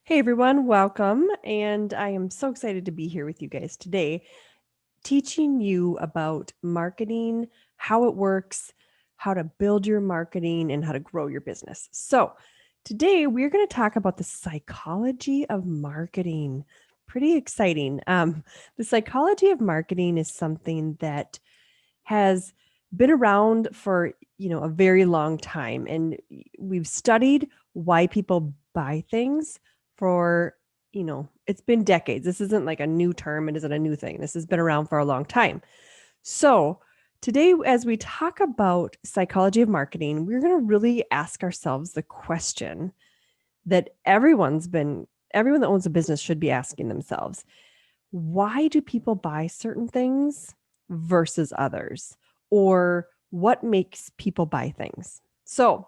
Hey everyone, welcome. And I am so excited to be here with you guys today, teaching you about marketing, how it works, how to build your marketing, and how to grow your business. So, today we're going to talk about the psychology of marketing. Pretty exciting. The psychology of marketing is something that has been around for a very long time, and we've studied why people buy things for it's been decades. This isn't like a new term. It isn't a new thing. This has been around for a long time. So today, as we talk about psychology of marketing, we're going to really ask ourselves the question that everyone that owns a business should be asking themselves: why do people buy certain things versus others? Or what makes people buy things? So,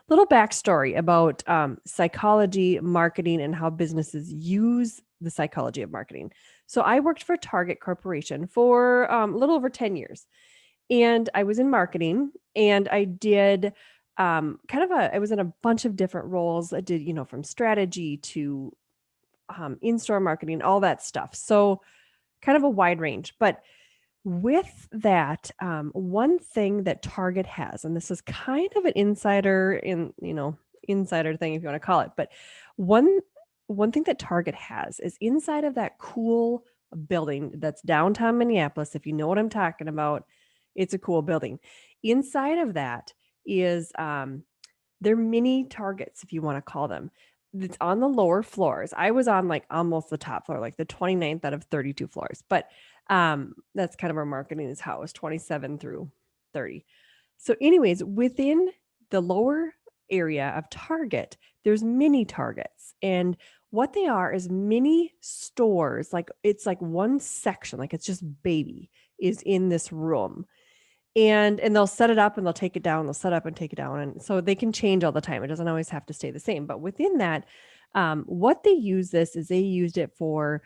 little backstory about psychology, marketing, and how businesses use the psychology of marketing. So, I worked for Target Corporation for a little over 10 years, and I was in marketing, and I did I was in a bunch of different roles. I did, from strategy to in-store marketing, all that stuff. So, kind of a wide range. But with that, one thing that Target has, and this is kind of an insider thing if you want to call it, but one one thing that Target has is inside of that cool building that's downtown Minneapolis. If you know what I'm talking about, it's a cool building. Inside of that is they're mini Targets, if you want to call them. It's on the lower floors. I was on like almost the top floor, like the 29th out of 32 floors. But that's kind of our marketing is housed 27 through 30. So, anyways, within the lower area of Target, there's mini Targets. And what they are is mini stores. Like it's like one section, like it's just baby is in this room. And they'll set it up and they'll take it down. They'll set up and take it down. And so they can change all the time. It doesn't always have to stay the same. But within that, what they use this is they used it for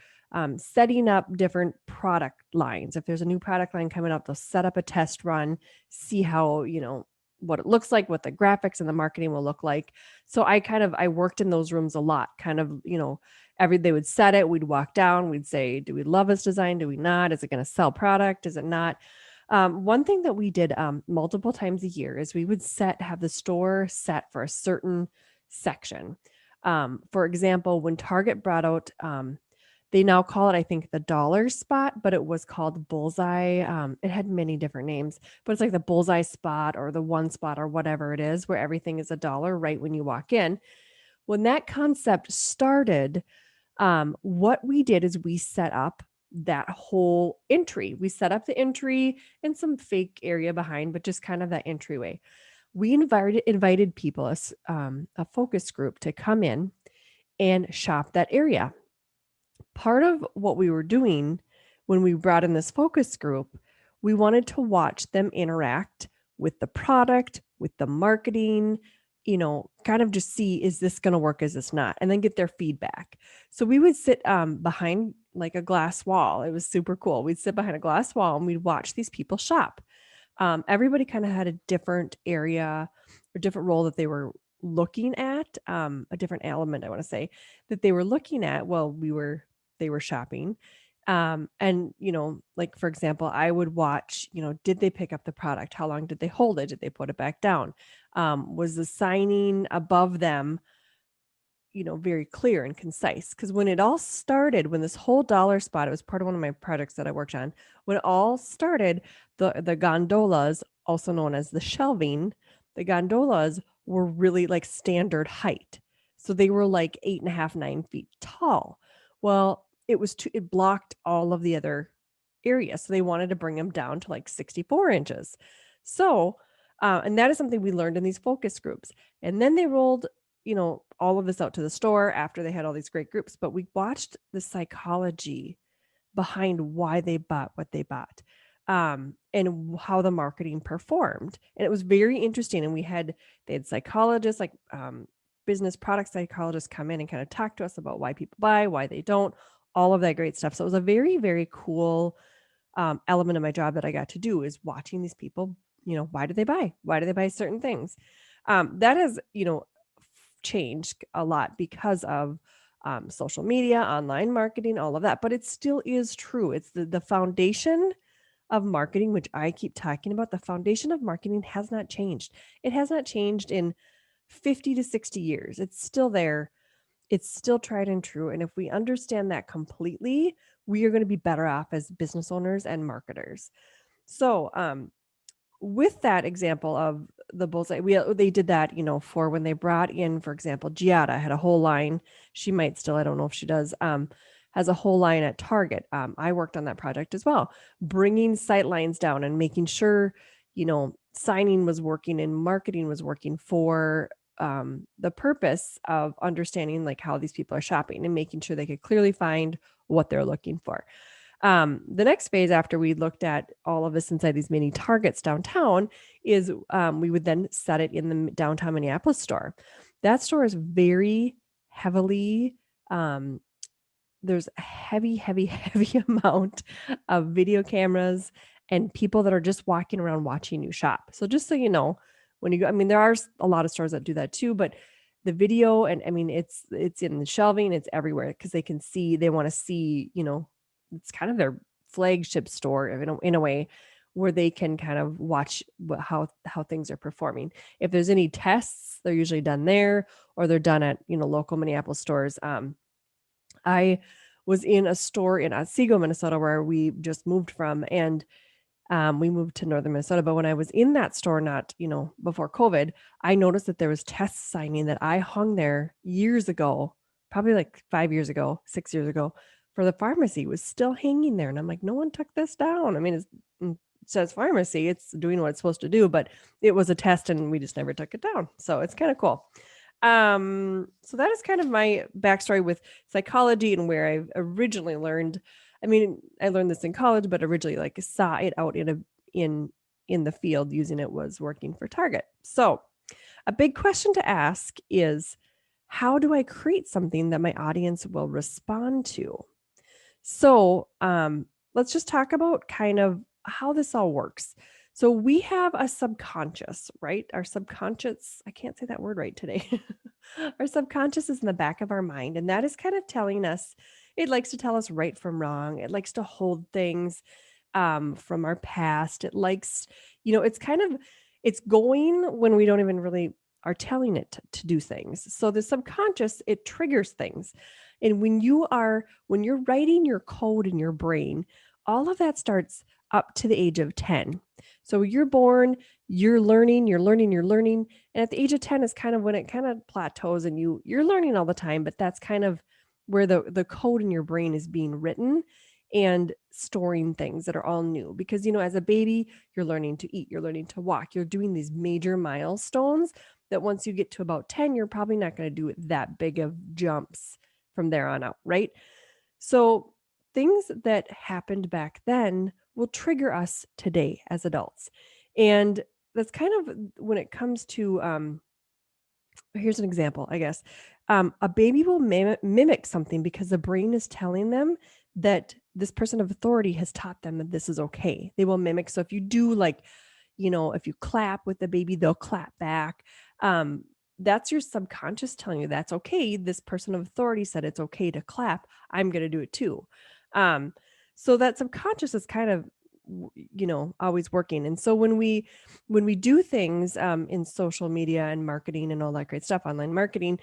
setting up different product lines. If there's a new product line coming up, they'll set up a test run, see how, what it looks like, what the graphics and the marketing will look like. So I worked in those rooms a lot, they would set it, we'd walk down, we'd say, do we love this design? Do we not? Is it going to sell product? Is it not? One thing that we did multiple times a year is we would have the store set for a certain section. For example, when Target brought out, they now call it, I think, the dollar spot, but it was called Bullseye. It had many different names, but it's like the Bullseye spot or the one spot or whatever it is, where everything is $1 right when you walk in. When that concept started, what we did is we set up that whole entry. We set up the entry and some fake area behind, but just kind of that entryway. We invited people, a focus group, to come in and shop that area. Part of what we were doing when we brought in this focus group, we wanted to watch them interact with the product, with the marketing, kind of just see, is this going to work? Is this not? And then get their feedback. So we would sit behind like a glass wall. It was super cool. We'd sit behind a glass wall and we'd watch these people shop. Everybody kind of had a different area or different role that they were looking at, a different element, I want to say, that they were looking at while they were shopping. And, like, for example, I would watch, did they pick up the product? How long did they hold it? Did they put it back down? Was the signing above them, very clear and concise? Because when it all started, when this whole dollar spot, it was part of one of my projects that I worked on. When it all started, the gondolas, also known as the shelving, the gondolas were really like standard height. So they were like 8.5, 9 feet tall. Well, it blocked all of the other areas. So they wanted to bring them down to like 64 inches. So, and that is something we learned in these focus groups. And then they rolled, all of this out to the store after they had all these great groups. But we watched the psychology behind why they bought what they bought, and how the marketing performed. And it was very interesting. And they had psychologists, like business product psychologists, come in and kind of talk to us about why people buy, why they don't, all of that great stuff. So it was a very, very cool element of my job that I got to do, is watching these people, why do they buy? Why do they buy certain things? That has, changed a lot because of social media, online marketing, all of that. But it still is true. It's the foundation of marketing, which I keep talking about. The foundation of marketing has not changed. It has not changed in 50 to 60 years. It's still there. It's still tried and true. And if we understand that completely, we are going to be better off as business owners and marketers. So, with that example of the bullseye, they did that, for when they brought in, for example, Giada had a whole line. She might still, I don't know if she does, has a whole line at Target. I worked on that project as well, bringing sight lines down and making sure, signing was working and marketing was working for the purpose of understanding like how these people are shopping and making sure they could clearly find what they're looking for. The next phase after we looked at all of this inside these mini Targets downtown is we would then set it in the downtown Minneapolis store. That store is very heavily, there's a heavy, heavy, heavy amount of video cameras and people that are just walking around watching you shop. So just so you know, when you go, I mean, there are a lot of stores that do that too, but the video and I mean, it's in the shelving, it's everywhere because they want to see, it's kind of their flagship store in a way where they can kind of watch how things are performing. If there's any tests, they're usually done there or they're done at, local Minneapolis stores. I was in a store in Otsego, Minnesota, where we just moved from, and we moved to northern Minnesota. But when I was in that store, not before COVID, I noticed that there was test signing that I hung there years ago, probably like 5 years ago, 6 years ago, for the pharmacy was still hanging there, and I'm like, no one took this down. I mean, it says pharmacy, it's doing what it's supposed to do, but it was a test, and we just never took it down. So it's kind of cool. So that is kind of my backstory with psychology and where I originally learned. I mean, I learned this in college, but originally like saw it out in the field using it was working for Target. So a big question to ask is, how do I create something that my audience will respond to? So let's just talk about kind of how this all works. So we have a subconscious, right? Our subconscious, I can't say that word right today. Our subconscious is in the back of our mind, and that is kind of telling us, it likes to tell us right from wrong. It likes to hold things from our past. It likes, it's kind of, it's going when we don't even really are telling it to do things. So the subconscious, it triggers things. And when you're writing your code in your brain, all of that starts up to the age of 10. So you're born, you're learning. And at the age of 10 is kind of when it kind of plateaus and you're learning all the time, but that's kind of where the code in your brain is being written and storing things that are all new. Because, as a baby, you're learning to eat, you're learning to walk, you're doing these major milestones that once you get to about 10, you're probably not going to do that big of jumps from there on out, right? So things that happened back then will trigger us today as adults. And that's kind of when it comes to, here's an example, I guess. A baby will mimic something because the brain is telling them that this person of authority has taught them that this is okay. They will mimic. So if you do if you clap with the baby, they'll clap back. That's your subconscious telling you that's okay. This person of authority said it's okay to clap. I'm going to do it too. So that subconscious is kind of, always working. And so when we do things in social media and marketing and all that great stuff, online marketing,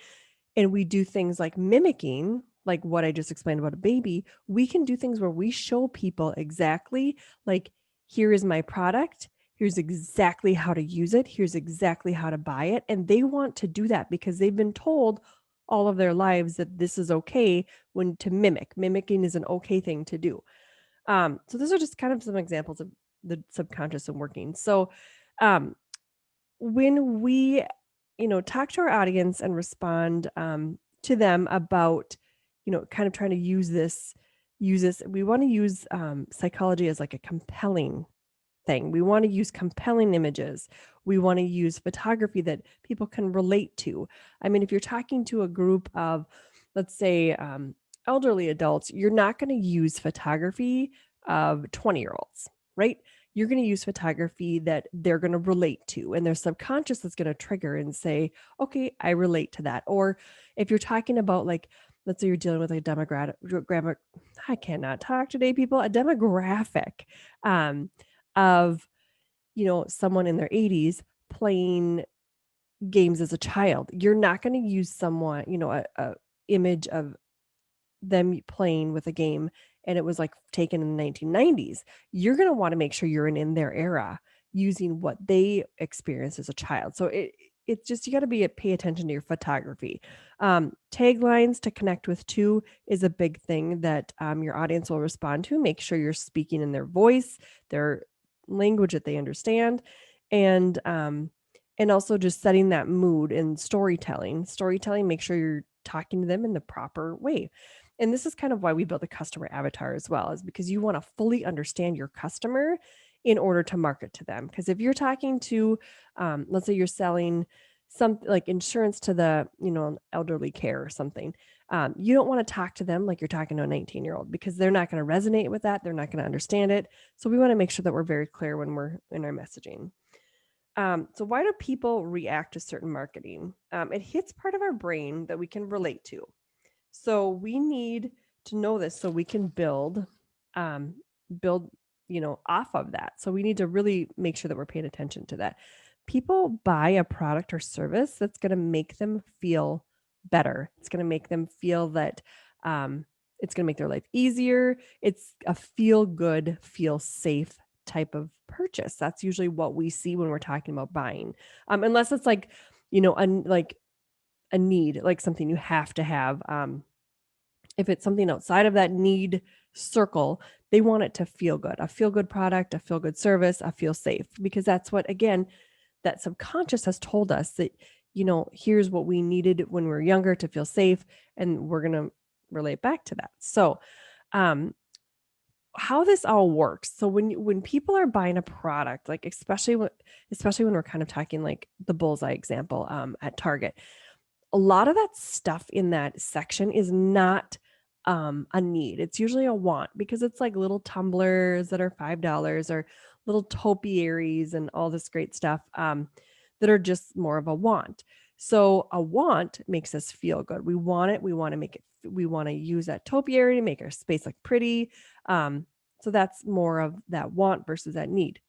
and we do things like mimicking, like what I just explained about a baby, we can do things where we show people exactly like, here is my product. Here's exactly how to use it. Here's exactly how to buy it. And they want to do that because they've been told all of their lives that this is okay when to mimic. Mimicking is an okay thing to do. So those are just kind of some examples of the subconscious and working. So when we, talk to our audience and respond to them about, kind of trying to use this, we want to use psychology as like a compelling thing. We want to use compelling images. We want to use photography that people can relate to. I mean, if you're talking to a group of, let's say, elderly adults, you're not going to use photography of 20-year-olds, right? You're going to use photography that they're going to relate to, and their subconscious is going to trigger and say, okay, I relate to that. Or if you're talking about like, let's say you're dealing with a I cannot talk today, people, a demographic um, of, someone in their 80s playing games as a child. You're not going to use someone, a image of them playing with a game and it was like taken in the 1990s. You're going to want to make sure you're in their era using what they experienced as a child. So it's just you got to pay attention to your photography. Taglines to connect with too is a big thing that your audience will respond to. Make sure you're speaking in their voice, their language that they understand, and also just setting that mood and storytelling. Storytelling, make sure you're talking to them in the proper way. And this is kind of why we built a customer avatar as well, is because you want to fully understand your customer in order to market to them. Because if you're talking to, let's say you're selling something like insurance to the, elderly care or something, you don't want to talk to them like you're talking to a 19-year-old because they're not going to resonate with that. They're not going to understand it. So we want to make sure that we're very clear when we're in our messaging. So why do people react to certain marketing? It hits part of our brain that we can relate to. So we need to know this so we can build, build, off of that. So we need to really make sure that we're paying attention to that. People buy a product or service that's going to make them feel better. It's going to make them feel that it's going to make their life easier. It's a feel good, feel safe type of purchase. That's usually what we see when we're talking about buying. Unless it's like, like a need, like something you have to have. If it's something outside of that need circle, they want it to feel good, a feel good product, a feel good service, a feel safe, because that's what, again, that subconscious has told us that, here's what we needed when we were younger to feel safe. And we're going to relate back to that. So, how this all works. So when people are buying a product, like especially when we're kind of talking like the bullseye example at Target, a lot of that stuff in that section is not a need. It's usually a want because it's like little tumblers that are $5 or little topiaries and all this great stuff that are just more of a want. So a want makes us feel good. We want it. We want to make it. We want to use that topiary to make our space look pretty. So that's more of that want versus that need.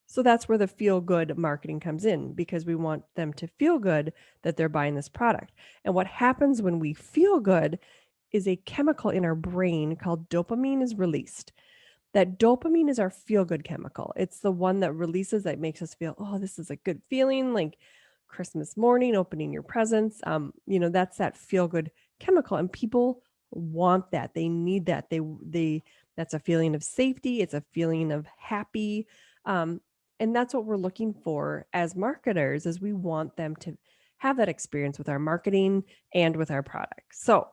So that's where the feel good marketing comes in because we want them to feel good that they're buying this product. And what happens when we feel good is a chemical in our brain called dopamine is released. That dopamine is our feel good chemical. It's the one that releases that makes us feel, oh, this is a good feeling, like Christmas morning, opening your presents. That's that feel good chemical. And people want that. They need that. They that's a feeling of safety. It's a feeling of happy. And that's what we're looking for as marketers is we want them to have that experience with our marketing and with our product. So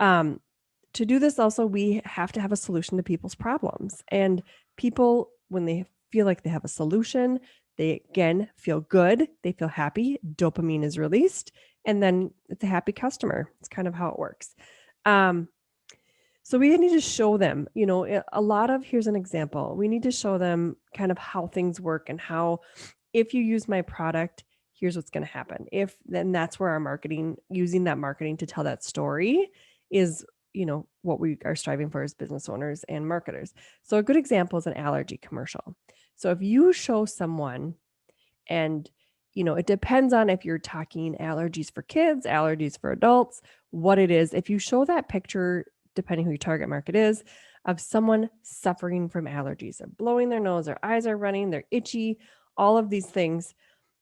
to do this also, we have to have a solution to people's problems. And people, when they feel like they have a solution, they again feel good, they feel happy, dopamine is released, and then it's a happy customer. It's kind of how it works. So we need to show them, here's an example. We need to show them kind of how things work and how if you use my product, here's what's going to happen. Then that's where our marketing, using that marketing to tell that story is, what we are striving for as business owners and marketers. So a good example is an allergy commercial. So if you show someone and it depends on if you're talking allergies for kids, allergies for adults, what it is. If you show that picture, depending who your target market is, of someone suffering from allergies, they're blowing their nose, their eyes are running, they're itchy, all of these things.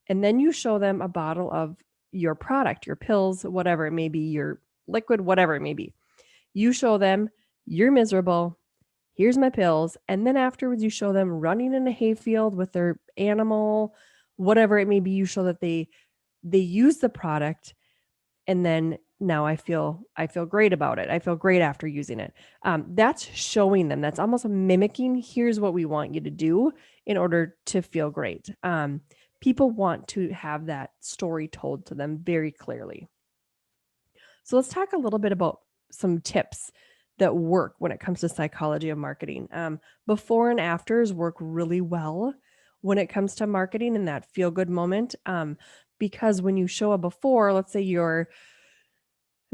And then you show them a bottle of your product, your pills, whatever it may be, your liquid, whatever it may be. You show them, you're miserable. Here's my pills. And then afterwards, you show them running in a hayfield with their animal, whatever it may be. You show that they use the product, and then now I feel great about it. I feel great after using it. That's showing them. That's almost mimicking. Here's what we want you to do in order to feel great. People want to have that story told to them very clearly. So let's talk a little bit about some tips that work when it comes to psychology of marketing. Before and afters work really well when it comes to marketing in that feel good moment. Because when you show a before, let's say you're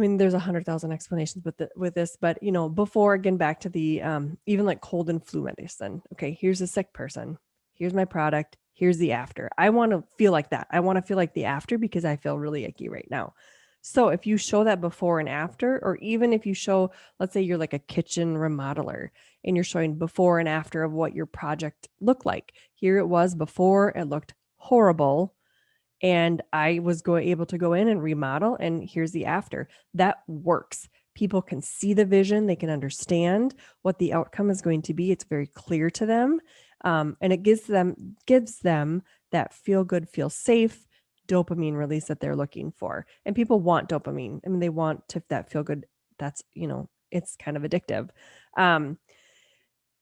mean, there's 100,000 explanations with this, but before, again, back to the even like cold and flu medicine. Okay, here's a sick person. Here's my product. Here's the after. I want to feel like that. I want to feel like the after because I feel really icky right now. So if you show that before and after, or even if you show, let's say you're like a kitchen remodeler and you're showing before and after of what your project looked like. Here it was before, it looked horrible and I was able to go in and remodel, and here's the after. That works. People can see the vision, they can understand what the outcome is going to be. It's very clear to them, and it gives them that feel good, feel safe dopamine release that they're looking for. And people want dopamine. I mean, they want to that feel good. That's it's kind of addictive. Um,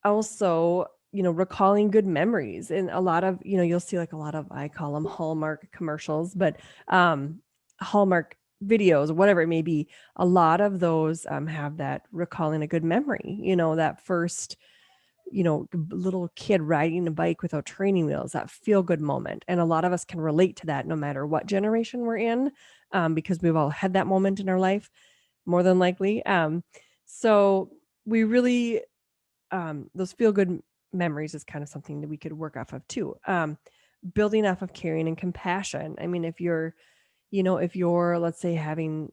Also, recalling good memories, and a lot of, you'll see like a lot of, I call them Hallmark commercials, but Hallmark videos, whatever it may be, a lot of those have that recalling a good memory, that first, little kid riding a bike without training wheels, that feel good moment. And a lot of us can relate to that no matter what generation we're in, because we've all had that moment in our life, more than likely. So we really those feel good memories is kind of something that we could work off of too. Building off of caring and compassion. I mean, if you're, let's say, having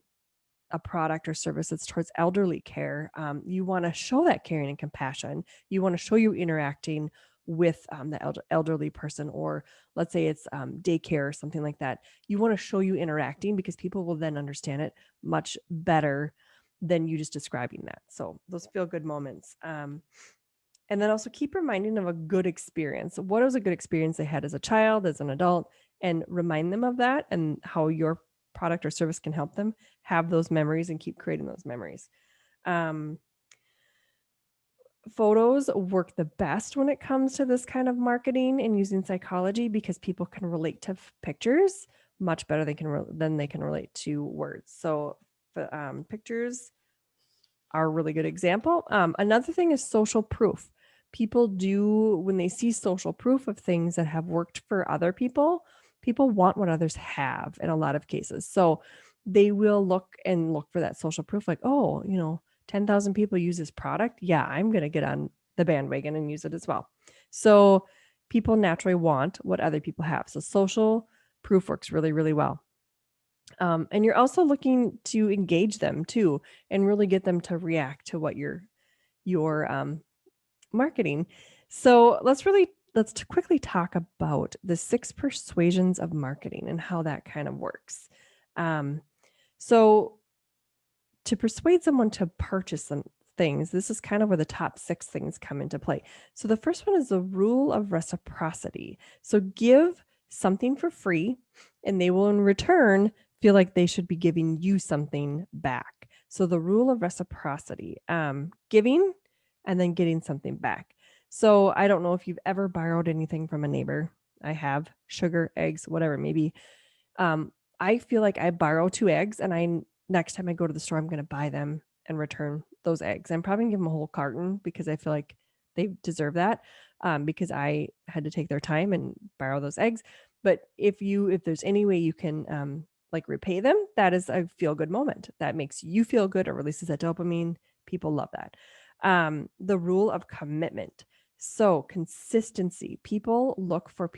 a product or service that's towards elderly care, you want to show that caring and compassion. You want to show you interacting with the elderly person, or let's say it's daycare or something like that. You want to show you interacting because people will then understand it much better than you just describing that. So those feel good moments. And then also keep reminding of a good experience. What was a good experience they had as a child, as an adult, and remind them of that and how your product or service can help them have those memories and keep creating those memories. Um, Photos work the best when it comes to this kind of marketing and using psychology because people can relate to pictures much better than they can relate to words. So pictures are a really good example. Another thing is social proof. People do, when they see social proof of things that have worked for other people want what others have in a lot of cases. So they will look for that social proof, like, oh, 10,000 people use this product. Yeah, I'm going to get on the bandwagon and use it as well. So people naturally want what other people have. So social proof works really, really well. And you're also looking to engage them too, and really get them to react to what you're marketing. So let's quickly talk about the 6 persuasions of marketing and how that kind of works. Um, so to persuade someone to purchase some things, this is kind of where the top 6 things come into play. So the first one is the rule of reciprocity. So give something for free, and they will in return feel like they should be giving you something back. So the rule of reciprocity, giving and then getting something back. So I don't know if you've ever borrowed anything from a neighbor. I have sugar, eggs, whatever, maybe. I feel like I borrow 2 eggs, and next time I go to the store, I'm going to buy them and return those eggs. I'm probably going to give them a whole carton because I feel like they deserve that, because I had to take their time and borrow those eggs. But if there's any way you can like repay them, that is a feel good moment. That makes you feel good or releases that dopamine. People love that. The rule of commitment. So consistency. People look for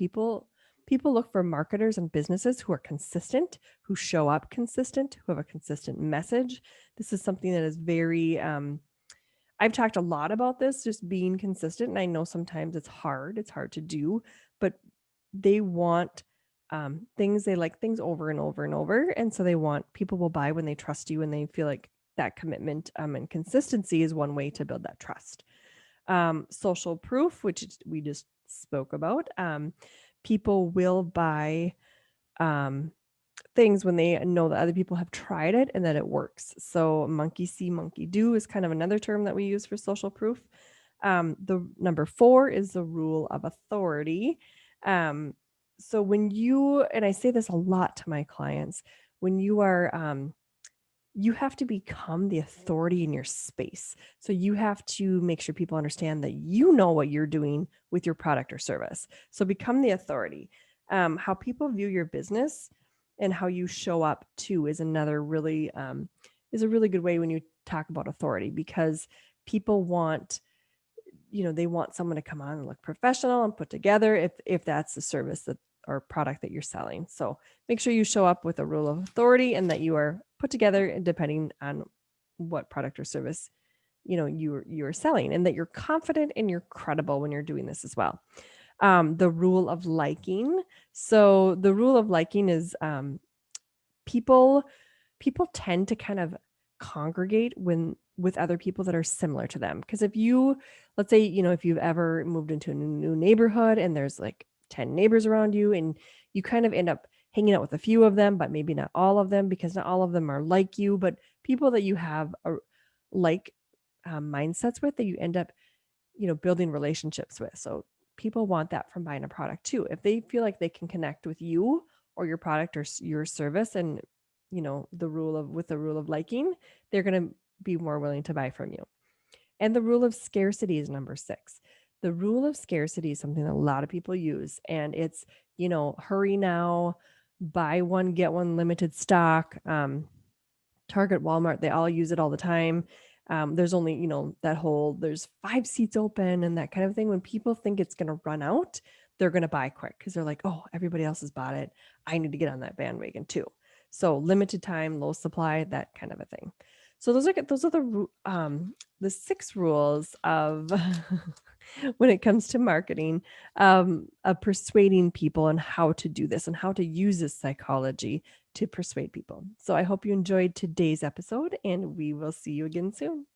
marketers and businesses who are consistent, who show up consistent, who have a consistent message. This is something that is very, I've talked a lot about this, just being consistent. And I know sometimes it's hard to do, but they want they like things over and over and over. And so people will buy when they trust you and they feel like that commitment and consistency is one way to build that trust. Social proof, which we just spoke about. People will buy things when they know that other people have tried it and that it works. So monkey see, monkey do is kind of another term that we use for social proof. The number 4 is the rule of authority. So and I say this a lot to my clients, when you are, you have to become the authority in your space. So you have to make sure people understand that you know what you're doing with your product or service. So become the authority. How people view your business and how you show up too is another really is a really good way when you talk about authority, because people want, they want someone to come on and look professional and put together if that's the service that or product that you're selling. So make sure you show up with a rule of authority and that you are put together depending on what product or service you're selling, and that you're confident and you're credible when you're doing this as well. The rule of liking. So the rule of liking is people people tend to kind of congregate when with other people that are similar to them. Because if you, let's say, if you've ever moved into a new neighborhood and there's like 10 neighbors around you, and you kind of end up hanging out with a few of them, but maybe not all of them, because not all of them are like you, but people that you have like mindsets with, that you end up, building relationships with. So people want that from buying a product too. If they feel like they can connect with you or your product or your service, and the rule of liking, they're going to be more willing to buy from you. And the rule of scarcity is number 6. The rule of scarcity is something that a lot of people use, and it's, hurry now, buy one get one, limited stock. Target, Walmart, they all use it all the time. There's only, that whole, there's 5 seats open and that kind of thing. When people think it's going to run out, they're going to buy quick because they're like, oh, everybody else has bought it. I need to get on that bandwagon too. So limited time, low supply, that kind of a thing. So those are the 6 rules of when it comes to marketing, of persuading people and how to do this and how to use this psychology to persuade people. So I hope you enjoyed today's episode, and we will see you again soon.